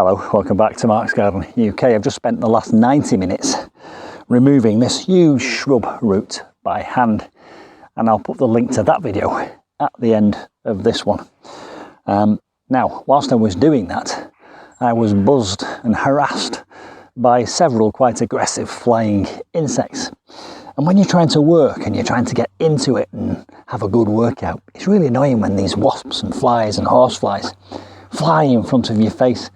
Hello, welcome back to Mark's Garden UK. I've just spent the last 90 minutes removing this huge shrub root by hand, and I'll put the link to that video at the end of this one. Now, whilst I was doing that, I was buzzed and harassed by several quite aggressive flying insects. And when you're trying to work and you're trying to get into it and have a good workout, it's really annoying when these wasps and flies and horseflies fly in front of your face.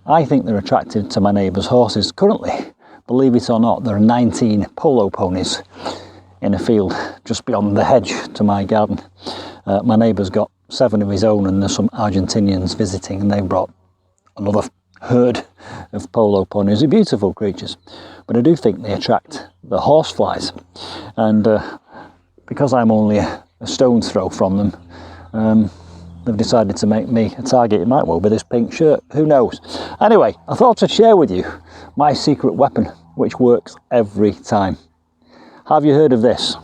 I think they're attracted to my neighbour's horses. Currently, believe it or not, there are 19 polo ponies in a field just beyond the hedge to my garden. My neighbour's got 7 of his own, and there's some Argentinians visiting, and they brought another herd of polo ponies. They're beautiful creatures, but I do think they attract the horseflies. And because I'm only a stone's throw from them, they've decided to make me a target. It might well be this pink shirt, who knows. Anyway, I thought I'd share with you my secret weapon, which works every time. Have you heard of this?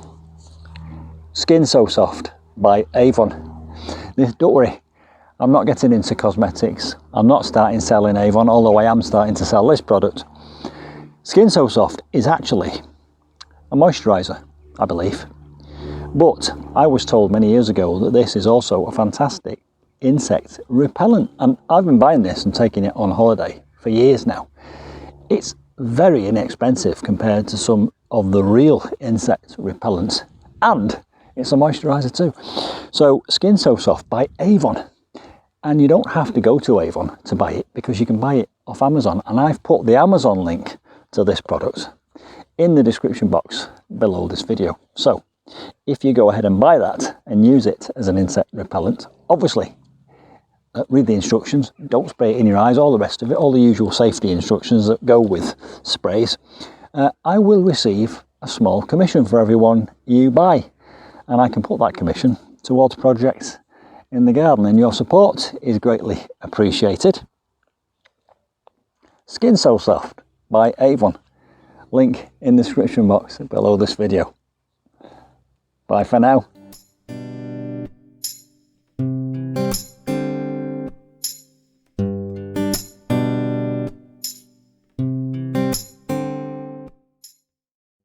Skin So Soft by Avon. Don't worry, I'm not getting into cosmetics. I'm not starting selling Avon, although I am starting to sell this product. Skin So Soft is actually a moisturiser, I believe. But I was told many years ago that this is also a fantastic insect repellent, and I've been buying this and taking it on holiday for years now. It's very inexpensive compared to some of the real insect repellents, and it's a moisturiser too. So Skin So Soft by Avon, and you don't have to go to Avon to buy it, because you can buy it off Amazon, and I've put the Amazon link to this product in the description box below this video. So if you go ahead and buy that and use it as an insect repellent, obviously read the instructions, don't spray it in your eyes, all the rest of it, all the usual safety instructions that go with sprays. I will receive a small commission for every one you buy, and I can put that commission towards projects in the garden, and your support is greatly appreciated. Skin So Soft by Avon, link in the description box below this video. Bye for now.